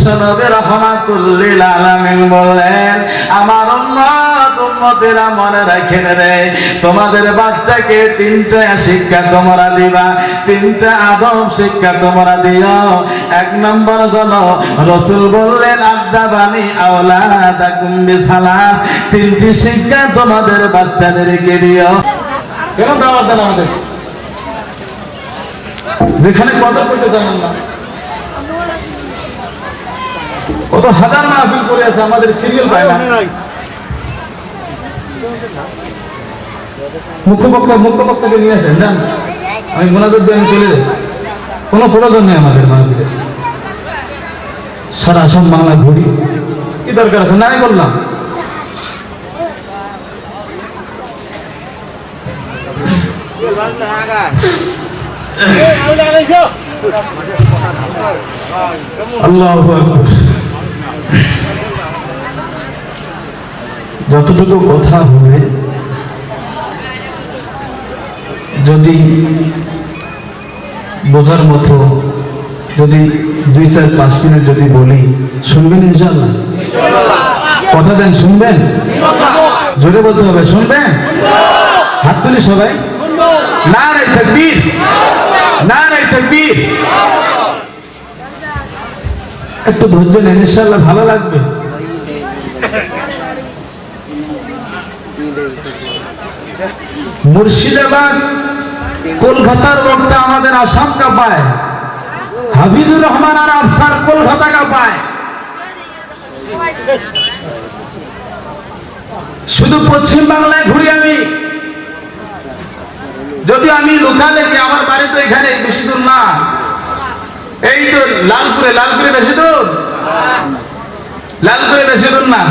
বিশ্বনবী রাহমাতুল লিল আলামিন বললেন, আমার উম্মতেরা মনে রাখেন রে, তোমাদের বাচ্চাকে তিনটা শিক্ষা তোমরা দিবা, তিনটা আদব শিক্ষা তোমরা দিও। এক নম্বর হলো রাসূল বললেন, আদাবানি আওলাদাকুম বিসালাস, তিনটি শিক্ষা তোমাদের বাচ্চাদেরকে দিও। কেন দাওয়াত দেন আমাদের? যেখানে কদর করতে জানেন না, কত হাজার মাহফিল করে আছে, আমাদের সিরিয়াল পায় না। মুখ্যবক্তাকে নিয়ে আসেন, জান আমি মোনাজাত দিয়ে আমি চলে যাই, কোনো প্রয়োজন নেই আমাদের মাহফিলে। সারা আসাম বাংলা ঘুরি, কি দরকার আছে? নাই বললাম। আল্লাহু আকবার। যতটুকু কথা হবে যদি বোঝার মতো, যদি 2-4-5 মিনিট যদি বলি, শুনবেন ইনশাআল্লাহ? কথা দেন, শুনবেন? জোরে বলতে হবে, শুনবেন? হাত তুলি সবাই। নারে তাকবীর, নারে তাকবীর। একটু ধৈর্য নেন, ইনশাআল্লাহ ভালো লাগবে। মুর্শিদাবাদ কলকাতার বক্তা আমাদের আসাম का पाए, হাবিবুর রহমান আর আফসার কলকাতা का पाए। শুধু পশ্চিম বাংলায় ঘুরি আমি, যদি আমি লোকালে, আমার বাড়ি তো এখানে, বেশি দূর না, এই তো লালপুরে। লালপুরে বেশি দূর? লালপুরে বেশি দূর না।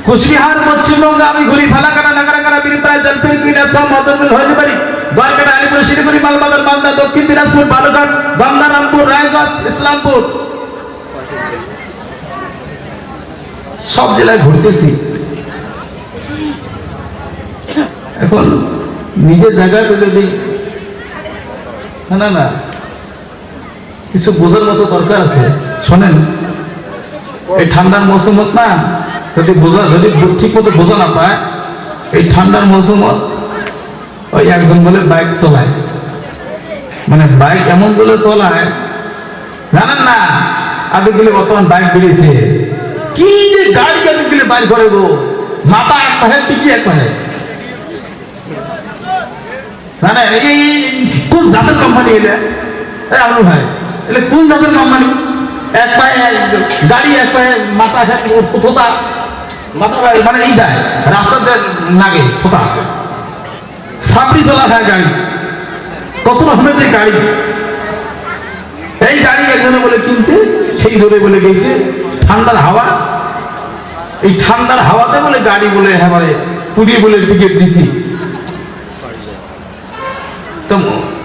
কুচবিহার পশ্চিমবঙ্গ আমি ঘুরি, ফালাকাটা, নাগারাকাটা, বীরপ্রায়, জলপাইগুড়ি, নেত্রকোনা, মদনপুর, হলদিবাড়ি, গড়কাটা, আলিপুর, শিলিগুড়ি, মালবাজার, মালদা, দক্ষিণ দিনাজপুর, বালুরঘাট, গঙ্গা, রামপুর, রায়গঞ্জ, ইসলামপুর, সব জেলায় ঘুরতেছি। এখন নিজের জায়গাতে যদি না কিছু বোঝার মতো দরকার আছে। শোনেন, এই ঠান্ডার মৌসুমত না, যদি ঠিক মতো বোঝা না পায়, এই ঠান্ডার মৌসুমত ওই একজন বলে বাইক চলায়, মানে বাইক এমন বলে চলায়, জানেন না? আগে গেলে বর্তমান বাইক বেরিয়েছে, কি যে গাড়ি আগে গেলে বাইক করে গো, মাথা এক পাহে, টিকি এক পাহে। জানেন এই কোন জাতের কোম্পানি এলে? আলু ভাই, এলে কোন জাতের কোম্পানি? এক পায়ে গাড়ি, এক পায়ে মাথা থোতা, মাথা মানে এই যায় রাস্তাতে নাগে থোতা, সাপড়ি তোলা খায় গাড়ি, কত রকমের যে গাড়ি। এই গাড়ি একজনে বলে কিনছে, সেই জোরে বলে গেছে ঠান্ডার হাওয়া, এই ঠান্ডার হাওয়াতে বলে গাড়ি বলে একেবারে পুড়িয়ে বলে টিকিট দিছি। তো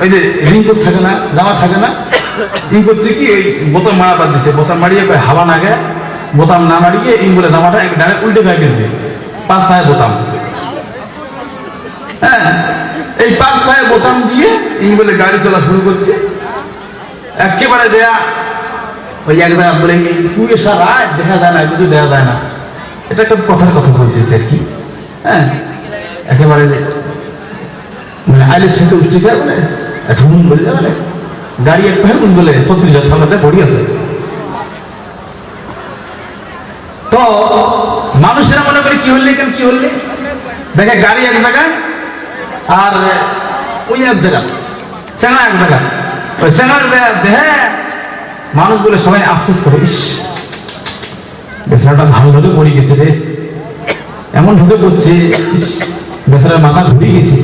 ওই যে রিংকোট থাকে না, জামা থাকে না, ই করছে কি, ওই বোতাম মারা বাদ দিচ্ছে, বোতাম মারিয়ে হাওয়া না গে, বোতাম না মারিয়ে এই বলে জামাটা ডাইরেক্ট উল্টে গায়ে ফেলছে, 5 পায়ে বোতাম। হ্যাঁ, এই 5 পায়ে বোতাম দিয়ে এই বলে গাড়ি চলা শুরু করছে, একেবারে দেয়া ওই এক জায়গা বলে তুই সারা দেখা যায় না, কিছু দেখা যায় না। এটা একটা কথার কথা বলতেছে আর কি। হ্যাঁ, একেবারে মানে আইলের সাথে উঠতে গেলে মানে এখন বলে যাবে গাড়ি এক পায়ে বলে 36 ঠান্ডাতে পড়ি আছে। তো মানুষেরা মনে করে কি হলে কি হলে দেখে গাড়ি এক জায়গায় আর ওই এক জায়গা, চেঙ্গা এক জায়গা, ওই চেঙ্গা দেখে মানুষ বলে সবাই আফসোস করে, ইস বেচারাটা ভালো ধরে পড়ে গেছে রে, এমন ঢুকে পড়ছে, বেচারার মাথা ঘুরে গেছে।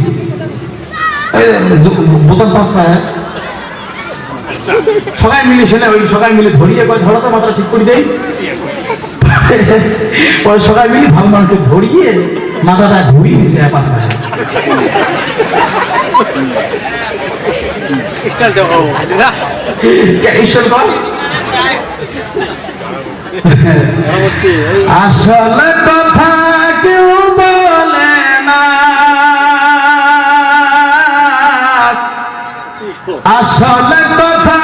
বোতাম 5 পায়ে সবাই মিলে সেটা ওই সবাই মিলে ধরিয়ে ধরো তো মাথা ঠিক করে দেয়, সবাই মিলে ভালো মানুষকে ধরিয়ে মাথাটা ঘুরিয়ে দিচ্ছে 5 পায়ে। আসলে কথা কেউ বলে না, আসলে কথা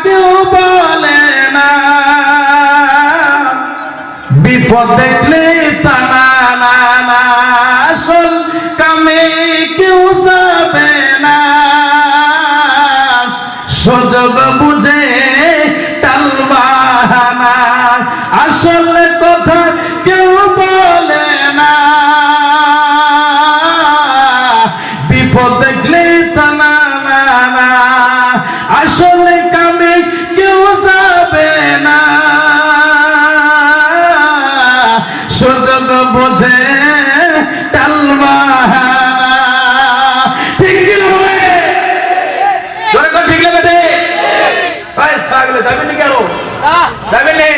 কেউ বলে না, বিপদ দেখলে টানা না না, আসল কামে কেউ যাবে না, সুযোগ বুঝে টালবাহানা, আসল কথা কেউ বলে না, বিপদ দেখলে টানা না না, আসল কামে কেউ যাবে না, সুযোগ বোঝে টালবাহানা। ঠিক কি না বলে? জোরে করে ঠিক লাগে দে। ভাই সাগলে যাবে নি কেন? যাবে নি?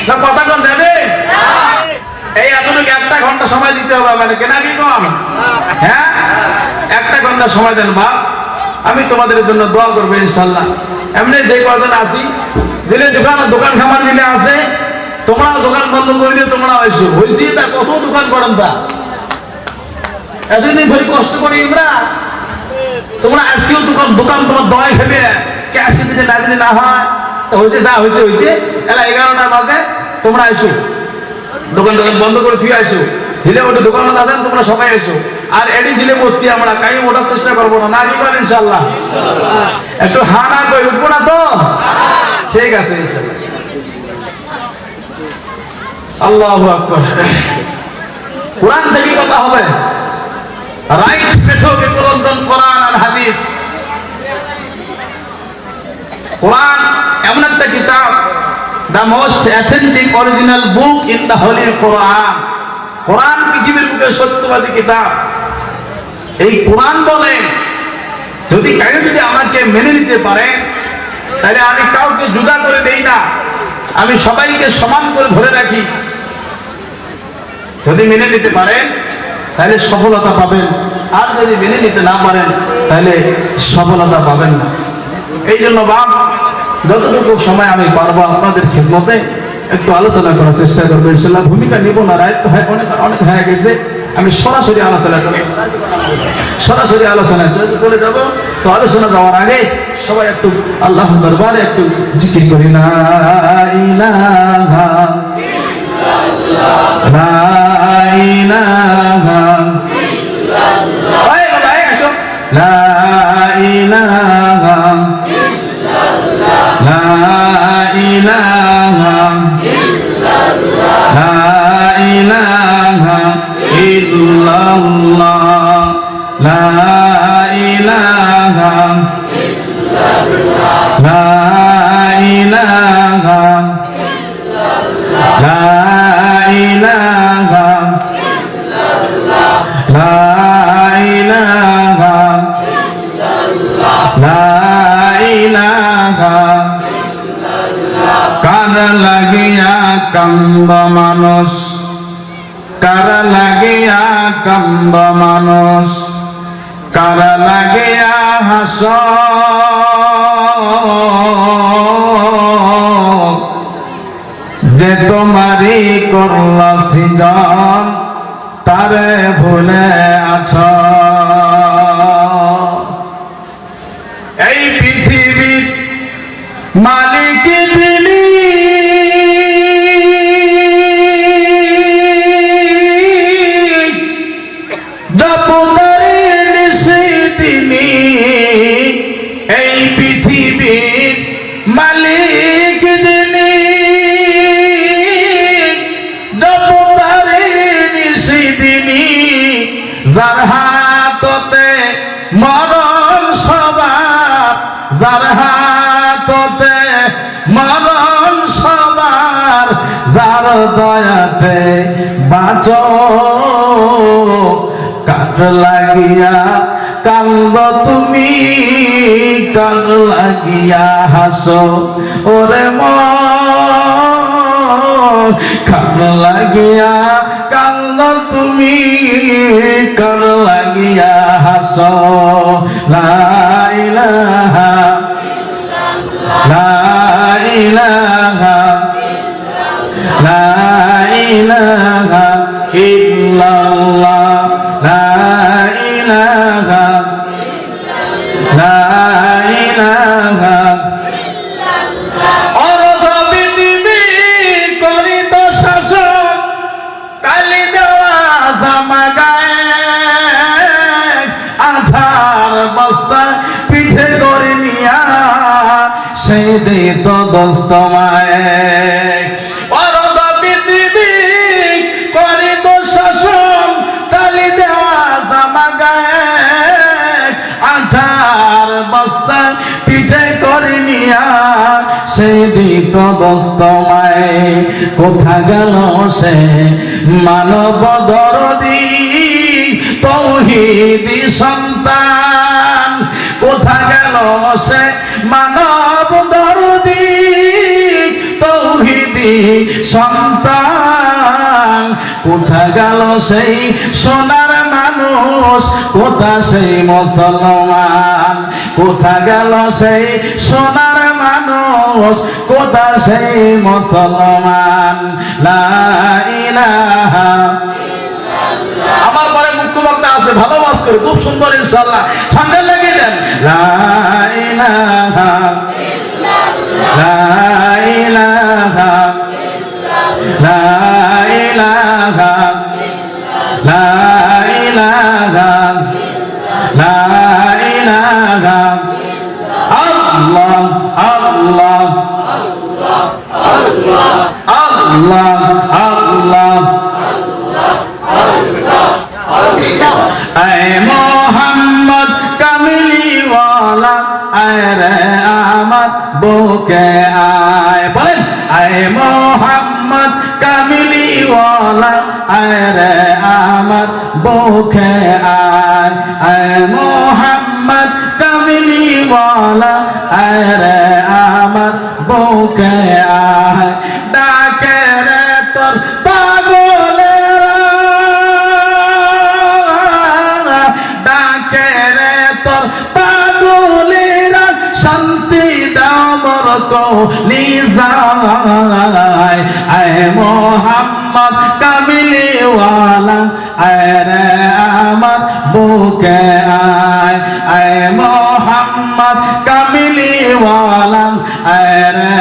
না কথা কোন যাবে? এই এতটুকু 1 ঘন্টা সময় দিতে হবে মানে কেনা কি কম? হ্যাঁ 1 ঘন্টা সময় দেন বাপ, আমি তোমাদের জন্য দোয়া করবো ইনশাল্লাহ। এমনি যে কজন আসি দিলে দোকান খামার দিলে আছে, তোমরা দোকান বন্ধ করে দিয়ে তোমরা আইসো, হয়েছি তা কত দোকান করেন তা এতদিন ধরে কষ্ট করি আমরা, তোমরা আজকেও দোকান তোমার দয় খেলে ক্যাশ দিতে না দিতে না হয়, হয়েছে যা হয়েছে হয়েছে, এলা 11টা বাজে তোমরা আইসো, দোকান বন্ধ করে থুয়ে আইসো, ঝিলে ওটা দোকানে আছেন তোমরা সবাই এসো, আর এডি ঝিলে বসছি আমরা কাই ওঠার চেষ্টা করবো না, না কি করেন ইনশাল্লাহ? একটু হা না করে উঠবো না তো? ঠিক আছে ইনশাল্লাহ। আল্লাহু আকবার। কোরআন থেকে কথা হবে, রাইট মেথডে কোরআন আর হাদিস। কোরআন এমন একটা কিতাব, the most authentic original book in the holy Quran. কোরআন পৃথিবীর বুকে সত্যবাদী কিতাব। এই কোরআন বলে যদি কেউ যদি আমাকে মেনে নিতে পারে তাহলে আমি কাউকে জুদা করে দেই না, আমি সবাইকে সমান করে ধরে রাখি। যদি মেনে নিতে পারেন তাহলে সফলতা পাবেন, আর যদি মেনে নিতে না পারেন তাহলে সফলতা পাবেন না। এই জন্য বাপ যতটুকু সময় আমি পারবো আপনাদের খিদমতে একটু আলোচনা করার চেষ্টা করবো ইনশাল্লাহ। ভূমিকা নিব না, রাত অনেক হয়ে গেছে, আমি সরাসরি আলোচনা করবো, সরাসরি আলোচনায় চলে যাবো। তো আলোচনা যাওয়ার আগে সবাই একটু আল্লাহ দরবারে একটু জিকির করি, লা ইলাহা ইল্লাল্লাহ, লা ইলাহা ইল্লাল্লাহ, এই বাবা আসো, লা ইলাহা ইল্লাল্লাহ, লা ইলাহা ইল্লাল্লাহ, লা ইলাহা ইল্লাল্লাহ, লা ইলাহা ইল্লাল্লাহ, লা ইলাহা ইল্লাল্লাহ, লা ইলাহা ইল্লাল্লাহ, লা ইলাহা ইল্লাল্লাহ, লা ইলাহা ইল্লাল্লাহ। কার লাগিয়া কান্দ মানুষ, কার লাগিয়া কান্দ মানুষ, কার লাগিয়া হাস, যে তোমারি করল সৃজন তারে ভুলে আছ। এই পৃথিবীর মালিক তিনি, তিনি এই পৃথিবীর মালিক যিনি, তিনি যার হাততে মরণ সবার, যার হাততে মরণ সবার, যার দয়াতে বাঁচো, কার লাগিয়া কান্দ তুমি, কার লাগিয়া হাসো ওরে মন, কার লাগিয়া কান্দ তুমি, কার লাগিয়া হাসো। লা ইলাহা ইল্লাল্লাহ, লা ইলাহা ইল্লাল্লাহ, লা ইলাহা ইল্লাল্লাহ, লা ইলাহা ইল্লাল্লাহ, লা ইলাহা ইল্লাল্লাহ। অর্ধ পৃথিবী করি দশা দিত দোস্ত মায়ের অরদ পৃথিবী করিত শাসন তালি দেওয়া জামা গায়ে আঠার বস্তা পিঠে করে নিয়া সেই দিত দোস্ত মায়ে কোথা গেল সে মানব দরদি তৌহিদি সন্তান কোথা গেল সে মানব দরদি তৌহিদি সন্তান কোথা গেল সেই সোনার মানুষ কোথা সেই মুসলমান কোথা গেল সেই সোনার মানুষ কোথা সেই মুসলমান লা ইলাহা আমার পরে মুখ্য বক্তা আছে ভালো বাস করে খুব সুন্দর ইনশাআল্লাহ ঠান্ডা লেগে দেন লা ইলাহা লা ইলাহা লা ইলাহা লা ইলাহা লা ইলাহা আল্লাহ আল্লাহ আল্লাহ আল্লাহ আয় মোহাম্মদ কামলিওয়ালা আয় রে আমার বুকে আয় বলেন আয় মোহাম্মদ কামলিওয়ালা আয় রে আমার বুকে আয় আয় মোহাম্মদ কামলিওয়ালা আয় রে আমার বুকে আয় ডাকে রে তোর পাগলেরা ডাকে রে তোর পাগলেরা শান্তি দামর কো নিজায় আয় মোহাম্মদ কামলিওয়ালা আয় রে আমার বুকে আয় আয় মোহাম্মদ কামলিওয়ালা আয় রে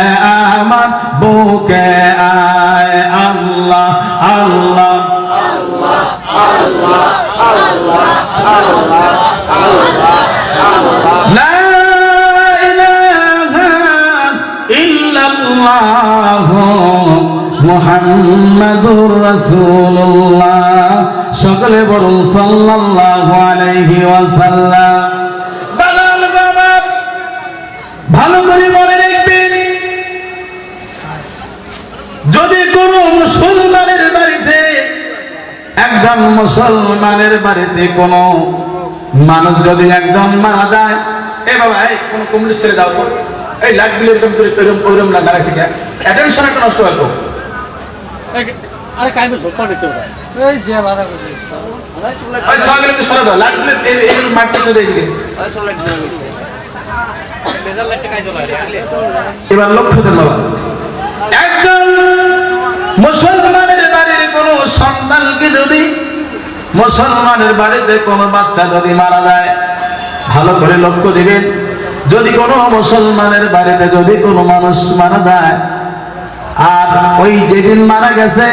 আমার বুকে আয় আল্লাহ আল্লাহ আল্লাহ আল্লাহ আল্লাহ আল্লাহ আল্লাহ লা ইলাহা ইল্লাল্লাহ মুহাম্মাদুর রাসূলুল্লাহ সকলে বলুন সাল্লাল্লাহু আলাইহি ওয়াসাল্লাম বালাল বাবা ভালো করে মনে রাখবেন যদি কোনো মুসলমানের বাড়িতে একজন মুসলমানের বাড়িতে কোনো মানুষ যদি একজন মারা যায় এ বাবা এই কোনো কমিউনিস্ট ছেড়ে দাও তো এই লাইটগুলো এরকম করে ওইরকম না লাগাইছে কেন অ্যাটেনশন একটা নষ্ট হয় তো আরে কাইবে ঝোটা দিতে হবে এই যে বাধা করে ওই সবগুলো সরে দাও লাইটগুলো এই মারতে চলে দিকে ওই সব লাইট দিয়ে গেছে লেজার লাইটটা কাজ চলে এবার লক্ষ্য দেন বাবা একজন মুসলমানের বাড়ির কোন সন্তানকে যদি মুসলমানের বাড়িতে কোনো বাচ্চা যদি মারা যায় ভালো করে লক্ষ্য দিবেন যদি কোনো মুসলমানের বাড়িতে যদি কোনো মানুষ মারা যায় আর ওই যেদিন মারা গেছে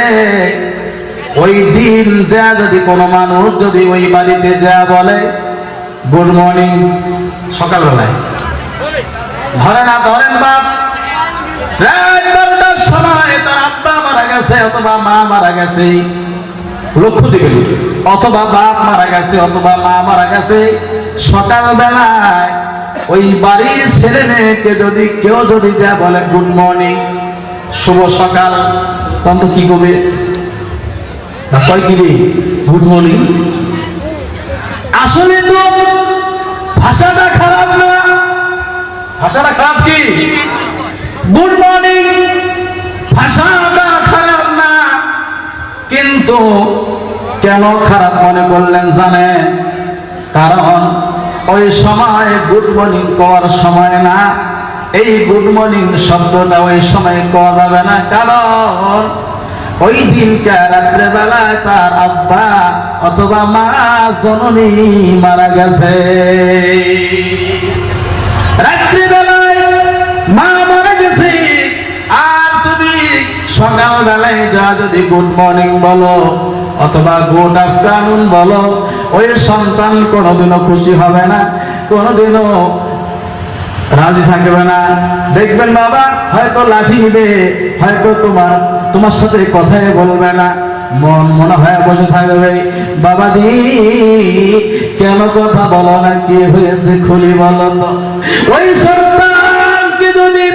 ওই দিন যা যদি কোনো মানুষ যদি ওই বাড়িতে যা বলে গুড মর্নিং সকালবেলায় ধরে না ধরেন বাপ রাত 12টার সময় তার আব্বা মারা গেছে অথবা মা মারা গেছে লক্ষ্য দিবেন অথবা বাপ মারা গেছে অথবা মা মারা গেছে সকালবেলায় ওই বাড়ির ছেলে মেয়েকে যদি কেউ যদি যা বলে গুড মর্নিং শুভ সকাল তখন কি করবে কয় কি গুড মর্নিং আসলে তো ভাষাটা খারাপ না ভাষাটা খারাপ কি গুড মর্নিং ভাষাটা খারাপ না কিন্তু কেন খারাপ মনে করলেন জানেন কারণ ওই সময় গুড মর্নিং করার সময় না এই গুড মর্নিং শব্দটা ওই সময় কওয়া যাবে না কারণ ওই দিনকে রাত্রেবেলায় তার আব্বা অথবা মা জননী মারা গেছে রাত্রিবেলায় মা মারা গেছে আর তুমি সকালবেলায় যা যদি গুড মর্নিং বলো অথবা গুড আফটারনুন বলো ওই সন্তান কোনোদিনও খুশি হবে না কোনোদিনও রাজি থাকবে না। দেখবেন বাবা হয়তো লাঠি নিবে, হয়তো তোমার সাথে কথাই বলবে না, মনে হয় বসে থাকবে। বাবাজি কেন কথা বলো না, কি হয়েছে খুলি বলো তো। ওই সন্তানকে যদি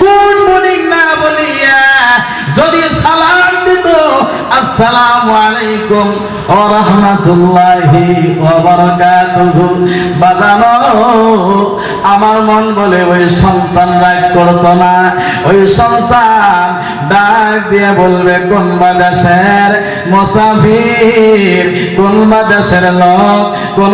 গুড মর্নিং না বলিয়া যদি সালাম দিত আসসালামু আলাইকুম ওয়া রাহমাতুল্লাহি ওয়া বারাকাতুহু, বাজানো আমার মন বলে ওই সন্তান রাগ করতো না। ওই সন্তান ডাক দিয়ে বলবে কোন দেশের মুসাফির, কোন দেশের লোক, কোন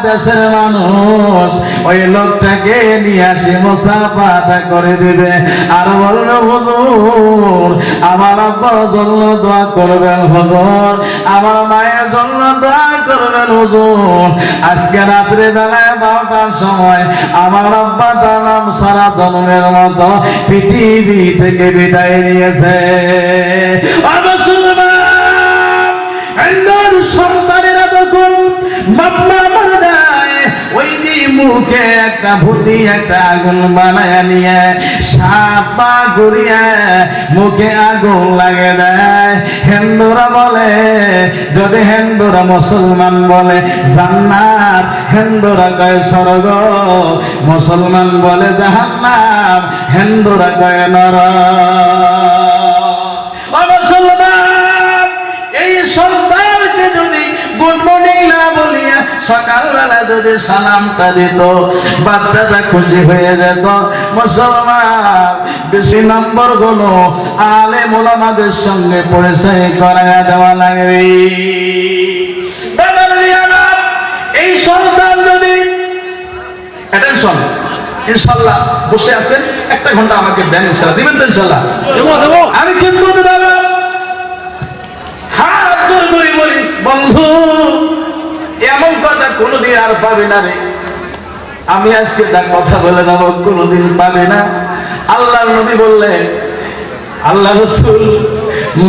দেশের মানুষ, ওই লোকটাকে নিয়ে আসি মুসাফাটা করে দিবে। আর বললো হুজুর আমার আব্বার জন্য দোয়া করবেন হুজুর, আমার মায়ের জন্য দোয়া করবেন হুজুর। আজকে রাত্রে বেলায় 12টার সময় আমার আব্বা নাম সারা জন্মের মতো পৃথিবী থেকে বিদায় নিয়েছে। সন্তানেরা তখন বাবা মারা যায়, ওই যে মুখে একটা ভূতি একটা আগুন বানায় নিয়ে সাপ পা ঘুরিয়ে মুখে আগুন লাগে দেয়। হিন্দুরা বলে, যদি হিন্দুরা মুসলমান বলে জান্নাত, হিন্দুরা কয় স্বর্গ, মুসলমান বলে জাহান্নাম, হিন্দুরা কয় নরক। মুসলমান এই সন্তানকে যদি গুড মর্নিং না বলিয়া সকালবেলা যদি সালামটা দিত, বাচ্চাটা খুশি হয়ে যেত। মুসলমান বেশি নম্বর গুলো আলেম ওলামাদের সঙ্গে পরিচয় করাইয়া দেওয়া লাগবে। এই সন্তান যদি অ্যাটেনশন ইনশাআল্লাহ বসে আছেন, 1 ঘন্টা আমাকে দেন, ইনশাআল্লাহ দিবেন তো? ইনশাআল্লাহ দেব। আমি খেদমত দেব, হাত জোর করে বলি বন্ধু এমন কথা কোনোদিন আর পাবে না রে। আমি আজকে তার কথা বলে দেব, কোনোদিন পাবে না। আল্লাহর নবী বললেন, আল্লাহ রাসূল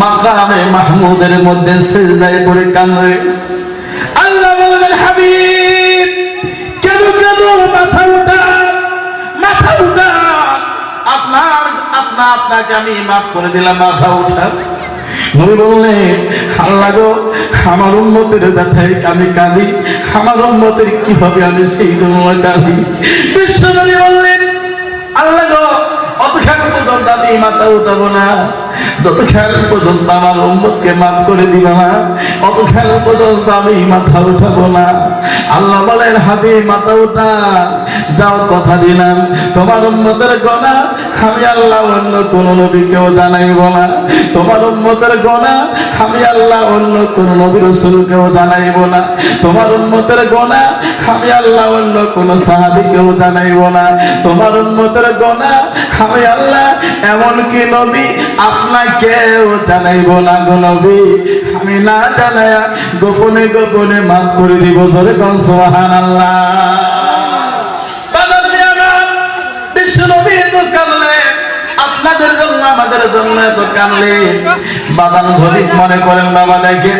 মাকামে মাহমুদের মধ্যে সিজদায় পড়ে কাঁদে। আল্লাহ বললেন হাবিব কেন কেন মাথা উঠা, মাথা উঠা, আপনাকে আমি মাফ করে দিলাম, মাথা উঠা। নবী বললেন আল্লাহ গো আমার উম্মতের ব্যথায় আমি কাঁদি, আমার উম্মতের কি হবে আমি সেই জন্য কাঁদি। বিশ্বনবী বললেন আল্লাহ গো অতক্ষণ পর্যন্ত আমি মাথা উঠাবো না, যতক্ষণ পর্যন্ত আমার উম্মতকে মাফ করে দিবে না, অতক্ষণ পর্যন্ত আমি মাথা উঠাবো না। আল্লাহ বলেন হাবিব মাথা উঠা, যাও কথা দিলাম তোমার উম্মতের গুনাহ আমি আল্লাহ অন্য কোন নবীকেও জানাইব না, তোমার উম্মতের গুনাহ আমি আল্লাহ অন্য কোন নবী রাসূলকেও জানাইব না, তোমার উম্মতের গুনাহ আমি আল্লাহ অন্য কোন সাহাবীকেও জানাইব না, তোমার উম্মতের গুনাহ আমি আল্লাহ এমন কি নবী আপনাকেও জানাইব না গো নবী, আমি না জানায়া গোপনে গোপনে মাফ করে দিব। জোরে কোন সুবহানাল্লাহ। বিশ্বনবী তো কাঁদলেন, আপনাদের জন্য আমাদের জন্য তো কাঁদলেন। বাদান ধরিক মনে করেন বাবা, দেখেন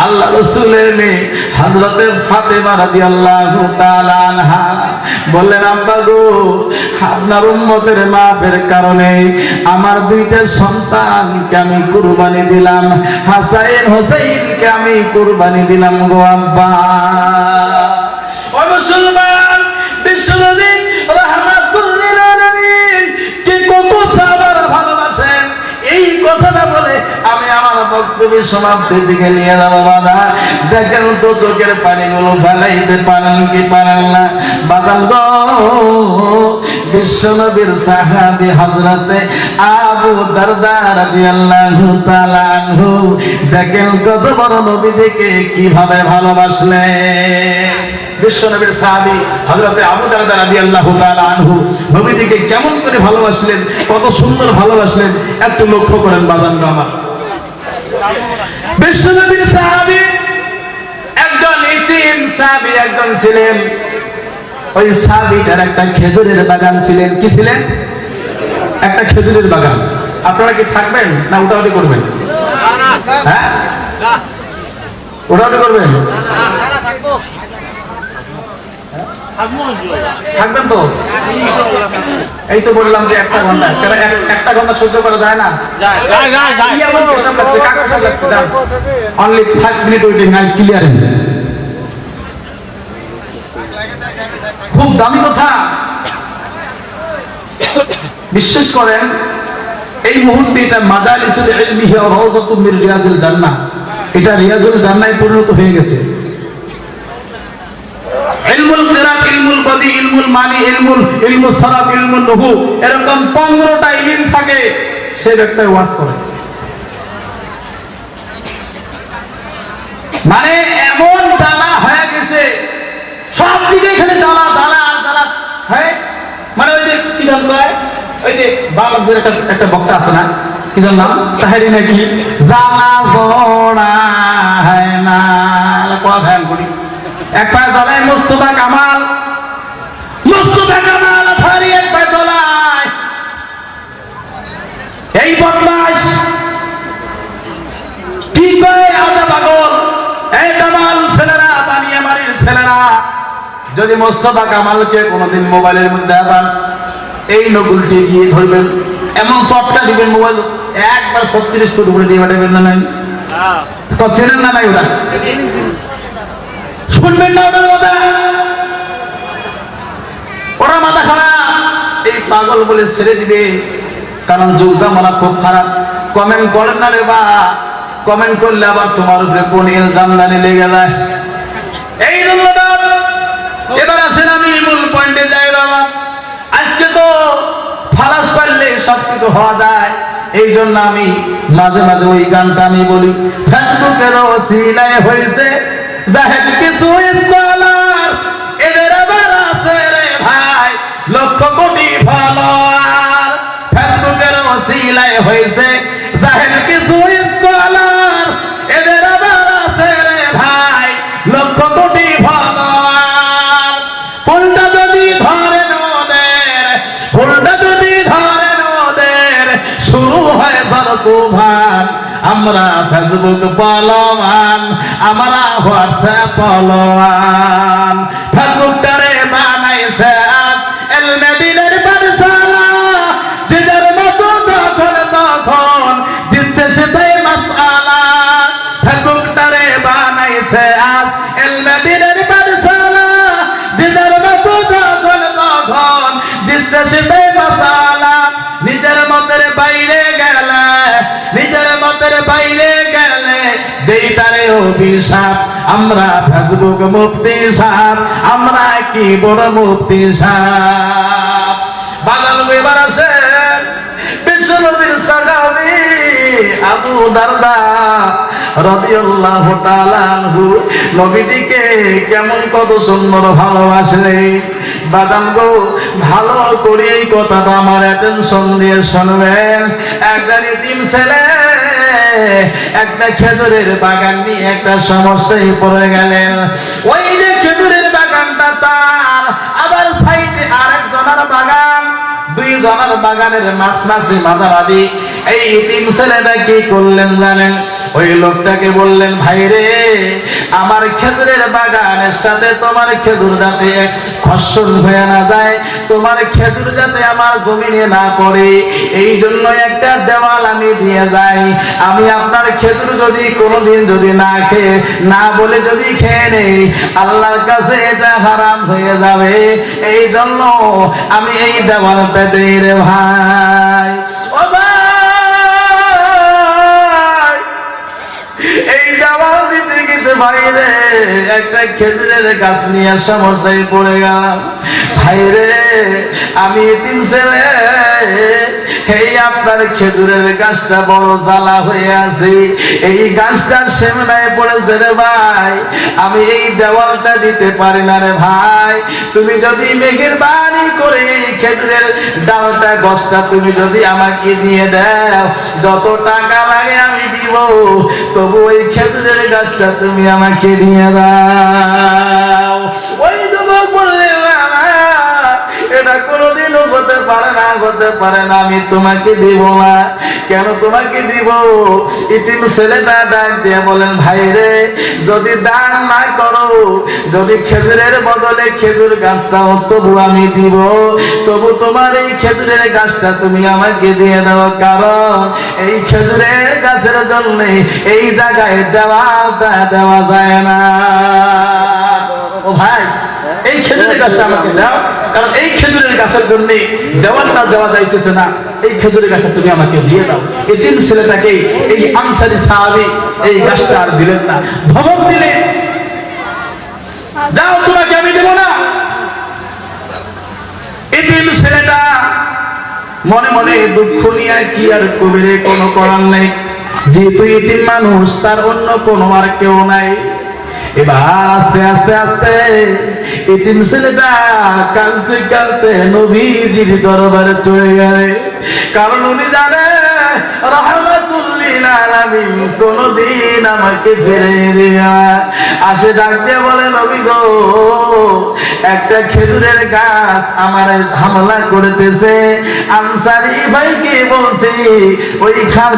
আল্লাহ রাসূলের মেয়ে হযরতে ফাতেমা রাদিয়াল্লাহু তাআলা আনহা বললেন আব্বা গো আপনার উম্মতের মাফের কারণে আমার 2টা সন্তানকে আমি কুরবানি দিলাম, হাসান হোসেইনকে আমি কুরবানি দিলাম গো আব্বা। ও মুসলমান বিশ্বনবী রাহমাতুল লিল আলামিন কে কত সাহাবারা ভালোবাসেন, এই কথাটা বলে আমি আমার বক্তব্যের সমাপ্তির দিকে নিয়ে যাবো। বাবা দেখেন তো চোখের পানিগুলো ফেলাইতে পারেন কি পারেন না। বাদাল গো বিশ্বনবীর সাহাবী হযরতে আবু দারদা রাদিয়াল্লাহু তাআলা আনহু দেখেন কত বড় নবীজিকে কিভাবে ভালোবাসলেন। বিশ্বনবীর সাহাবী হযরতে আবু দারদা রাদিয়াল্লাহু তাআলা আনহু নবীজিকে কেমন করে ভালোবাসলেন, কত সুন্দর ভালোবাসলেন, একটু লক্ষ্য করেন বাজান আমার। বিশ্বনবীর সাহাবী একজন ইতিম সাহাবী একজন ছিলেন, ওই সাহাবীটার একটা খেজুরের বাগান ছিলেন। কি ছিলেন? একটা খেজুরের বাগান। আপনারা কি থাকবেন না উঠাউটি করবেন? হ্যাঁ উঠাউটি করবেন? থাকবেন তো? এই তো বললাম যে 1 ঘন্টা, 1 ঘন্টা সহ্য করা যায় না। কি এমন পেশাব লাগছে, কাক পেশাব লাগছে? Only 5 minute waiting, I clear. খুব দামি কথা। বিশ্বাস করেন এই মুহূর্তে এটা মাজালিসুল ইলমি ওয়া রাওযাতুম মির রিয়াজিল জান্নাহ, এটা রিয়াজুল জান্নাহে পরিণত হয়ে গেছে। ইলমুল কিরাত, ইলমুল বাদি, ইলমুল মানি, ইলমুল সারাফ, ইলমুল নহু, এরকম 15টা ইলম থাকে, সে একটা ওয়াজ করে। মানে এমন দালা হয়ে গেছে, সব দিকে এখানে দালা দালা আর দালা। হ্যাঁ, মানে ওই যে কি জানতো, ওই যে বাংলাদেশের একটা বক্তা আছে না, কি জান নাম, তাহেরি নাকি, জানা জোড়া হয় না, কথা ধ্যান করি। এক পায়ে জ্বলায় মুস্তফা কামাল, মুস্তফা কামাল ফারি এক পায়ে জ্বলায় এই বদমাশ। কি করে আদা পাগল, এই কামাল ছেলেরা, বানিয়ে মারির ছেলেরা, যদি মুস্তফা কামালকে কোনোদিন মোবাইলের মধ্যে আবার এই নকুলটি দিয়ে ধরবেন, এমন সবটা দিবেন, মোবাইল একবার 36 ফুট উপরে দিয়ে বাটাবেন না, নাই তো চেনেন না, নাই ওরা শুনবেন না ওদের কথা, ওরা মাথা খারাপ, এই পাগল বলে ছেড়ে দিবে। কারণ যুগটা মানা খুব খারাপ। কমেন্ট করেন না রে বা, কমেন্ট করলে আবার তোমার উপরে কোন ইলজাম জানি লেগে যায়। এই জন্য এবার আসেন আমি মূল পয়েন্টে যাই। বাবা আজকে তো ফালাস পারলে সবকিছু হওয়া যায়, এই জন্য আমি মাঝে মাঝে ওই গানটা আমি বলি, ফেসবুকের ওসিলায় হয়েছে জাহেল কিছু স্কলার, এদের আবার আছে রে ভাই লক্ষ কোটি ফলোয়ার। ফেসবুকের ওসিলায় হয়েছে জাহেল কিছু স্কলার, এদের আবার আছে রে ভাই লক্ষ কোটি ফলোয়ার। ফুলটা যদি ধরেন ওদের, ফুলটা যদি ধরেন ওদের, শুরু হয় তুফান। আমরা ফেসবুক পলওয়ান, আমরা হোয়াটসঅ্যাপ পলওয়ান। ফেসবুকটারে বানাইছে এলমে দিনের পাঠশালা, যে যার মতো তখন দিচ্ছে সেটাই মাসআলা। ফেসবুকটারে বানাইছে আজ এলমে দিনের পাঠশালা, যে যার মতো তখন দিচ্ছে সেটাই মাসআলা। নিজের মতের বাইরে গেলে, নিজের মতের বাইরে গেলে দেই তারে অভিশাপ। আমরা ফেসবুক মুফতি সাহেব, আমরা কি বড় মুফতি সাহেব। বাগান এবার আসেন বিশ্বনবীর সাহাবী আবু দারদা রাদিয়াল্লাহু তাআলা আনহু নবীজিকে কেমন কত সুন্দর ভালোবাসে। বাদাম গো, ভালো করে এই কথাটা আমার অ্যাটেনশন দিয়ে শুনবেন। একজন এতিম ছেলে একটা খেজুরের বাগান নিয়ে একটা সমস্যায় পড়ে গেলেন। ওই যে খেজুরের বাগানটা তার, আবার সাইডে আরেকজনের বাগান, দুই জনের বাগানের মাঝামাঝি মাঝামাঝি। এই এতিম ছেলেটা কি করলেন জানেন? ওই লোকটাকে বললেন, ভাই রে, আমার খেজুরের বাগানের সাথে তোমার খেজুর যাতে ঘর্ষণ হয়ে না যায়, তোমার খেজুর যাতে আমার জমিনে না পড়ে, এই জন্য একটা দেওয়াল আমি দিয়ে যাই। আমি আপনার খেজুর যদি কোনোদিন যদি না খেয়ে, না বলে যদি খেয়ে নেই, আল্লাহর কাছে এটা হারাম হয়ে যাবে। এই জন্য আমি এই দেওয়ালটা দেই রে ভাই। ও ভাই, এই দেওয়াল দিতে গেতে ভাই রে, একটা খেজুরের গাছ নিয়ে সমস্যায় পড়ে গেলাম। ভাই রে, আমি এতিম ছেলে, এই আপনার খেজুরের গাছটা বড় জ্বালা হয়ে আছে, এই গাছটা সেমনায় পড়েছে রে ভাই, আমি এই দেওয়ালটা দিতে পারি না রে ভাই। তুমি যদি মেহেরবানি করে এই খেজুরের ডালটা গাছটা তুমি যদি আমাকে দিয়ে দাও, যত টাকা লাগে আমি দিব, তবু ওই খেজুরের গাছটা তুমি আমাকে দিয়ে দাও। ওই যুবক বললে, এটা কোনোদিনও হতে পারে না, হতে পারে না, আমি তোমাকে দিব না। কেন তোমাকে দিব? ইতিম ছেলেটা ডাক দিয়ে বলেন, ভাই রে, যদি দান না করো, যদি খেজুরের বদলে খেজুর গাছটা তবু আমি দিব, তবু তোমার এই খেজুরের গাছটা তুমি আমাকে দিয়ে দাও, কারণ এই খেজুরের গাছের জন্য এই জায়গায় দেওয়ালটা দেওয়া যায় না। ও ভাই, এই খেজুরের গাছটা আমাকে দাও, কারণ এই খেজুরের গাছের জন্য দেওয়ালটা দেওয়া যাইতেছে না, এই খেজুরের গাছটা তুমি আমাকে দিয়ে দাও। এই তিন ছেলেটাকে এই আনসারী সাহাবী এই গাছটা আর দিলেন না, ধমক দিলেন, যাও তোমাকে আমি দেব না। এই তিন ছেলেটা মনে মনে দুঃখ নিয়ে কি আর কবিরে, কোনো করার নেই, যেহেতু এতিম মানুষ, তার অন্য কোনো আর কেউ নাই। এবার আস্তে আস্তে আস্তে এতিম ছেলেটা কাঁদতে কাঁদতে নবীজির দরবারে চলে গেলে, কারণ উনি জানে রাহমাতুল লিল আলামিন কোনদিন আমাকে ফিরে দিবে। আসে ডাক দিয়ে বলে, নবী গো, একটা খেজুরের গাছ আমার হামলা করতেছে, আনসারী ভাইকে বলছি ওই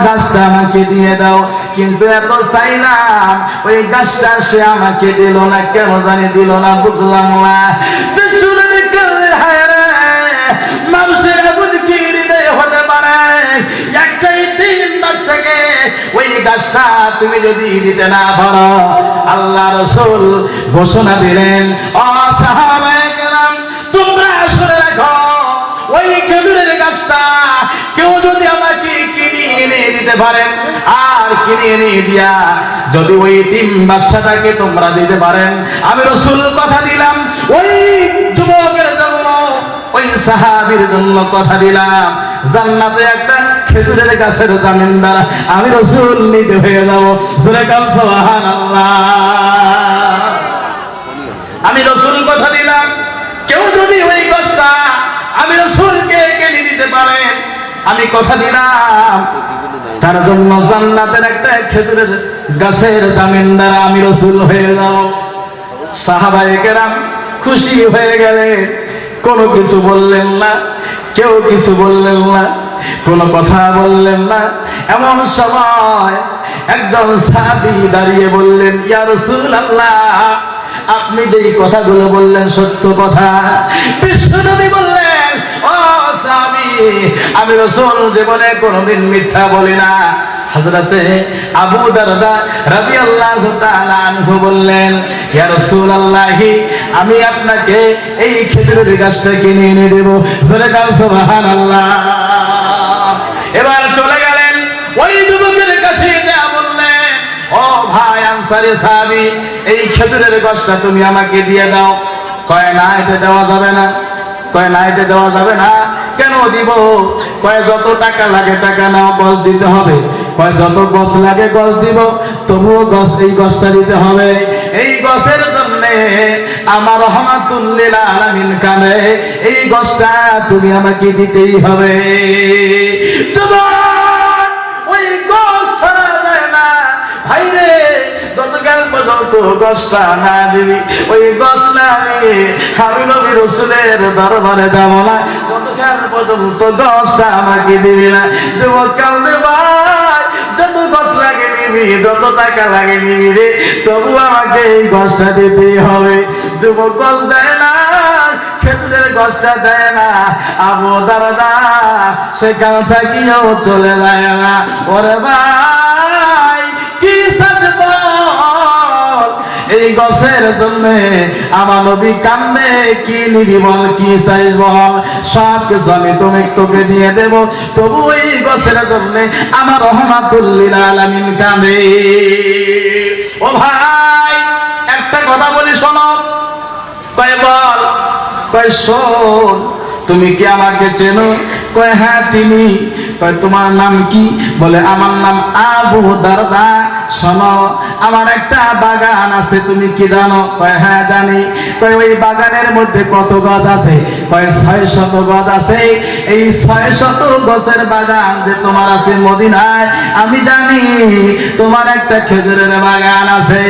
গাছটা আমাকে দিয়ে দাও, কিন্তু এত চাইলাম ওই গাছটা সে আমাকে দিল না, কেন জানি দিল না, বুঝলাম না। মানুষের এমন কি হৃদয় হতে পারে, একটাই তিন বাচ্চাকে ওই গাছটা তুমি যদি দিতে না পারো? আল্লাহ রাসূল ঘোষণা দিলেন, ও সাহাবায়ে কেরাম, তোমরা শুনে রাখো, ওই খেজুরের গাছটা কেউ যদি আমাকে কিনে এনে দিতে পারেন, আর কিনে এনে দিয়া যদি ওই তিন বাচ্চাটাকে তোমরা দিতে পারেন, আমি রাসূল কথা দিলাম, ওই যুবকের জন্য, ওই সাহাবীর জন্য কথা দিলাম, জান্নাতে একটা খেজুরের গাছের জামিনদার আমি রাসূল নিতে হয়ে যাব। জোরে কাল সুবহানাল্লাহ। আমি রাসূল কথা দিলাম, কেউ যদি ওই গাছটা আমি রাসূলকে কিনে দিতে পারেন, আমি কথা দিলাম তার জন্য জান্নাতের একটা খেজুরের গাছের জামিনদার আমি রাসূল হয়ে যাব। সাহাবায়ে কেরাম খুশি হয়ে গেলেন, কোনো কিছু বললেন না, কেউ কিছু বললেন না, কোনো কথা বললেন না। এমন সময় একজন সাহাবী দাঁড়িয়ে বললেন, ইয়া রাসূলুল্লাহ, আপনি যে কথাগুলো বললেন সত্য কথা। বিশ্বনবী বললেন, ও সাহাবী, আমি রাসূল জীবনে কোনোদিন মিথ্যা বলি না। হযরতে আবু দারদা রাদিয়াল্লাহু তাআলা আনহু বললেন, ইয়া রাসূলুল্লাহ, আমি আপনাকে এই খেজুরের গাছটা কিনে এনে দেব। জোরে কাল সুবহানাল্লাহ। এবার চলে গেলেন ওই যুবকের কাছে, যা বললেন, ও ভাই আনসারী সাহাবী, এই খেজুরের গাছটা তুমি আমাকে দিয়ে দাও। কয় না, এটা দেওয়া যাবে না। কয় না, এটা দেওয়া যাবে না। কেন দিব? কয় যত টাকা লাগে টাকা নাও, গছ দিতে হবে। কয় যত গছ লাগে গছ দিব, তবুও গছ, এই গছটা দিতে হবে। এই গছের জন্য আমার রাহমাতুল লিল আলামিন কামে, এই গছটা তুমি আমাকে দিতেই হবে। ওই গছ ছাড়া যায় না ভাই রে, যতকাল পর্যন্ত গছটা না দিবি, ওই গছ না নিয়ে আমি নবী রাসূলের দরবারে যাব না, যতকাল পর্যন্ত গছটা আমাকে দিবি না। যুবক কান্দে, ভাই যত গছ লাগে নিবি, যত টাকা লাগে নিবি রে, তবু আমাকে এই গছটা দিতেই হবে। যুবক গছ দেয় না, খেজুরের গছটা দেয় না। আবু দারদা সেখান থেকেও চলে যায় না। ওরে ভাই, কি চাইব এই গছের জন্য? আমার নবী কান্দে, কি নিবি বল, কি চাইব বল? সব কিছু আমি তোকে দিয়ে দেব, তবু এই গছের জন্য আমার রাহমাতুল লিল আলামিন কান্দে। ও ভাই, একটা কথা বলি শোনো। কয় বল? কয় শোন, তুমি কি আমাকে চেনো? কয় হ্যাঁ চিনি। কয় তোমার নাম কি? বলে আমার নাম আবু দারদা। শোনো, আমার একটা বাগান আছে, তুমি কি জানো? কয় হ্যাঁ জানি। কয় ওই বাগানের মধ্যে কত গাছ আছে? কয় 600 গাছ আছে। এই 600 গাছের বাগান যে তোমার আছে মদিনায়, আমি জানি তোমার একটা খেজুরের বাগান আছে।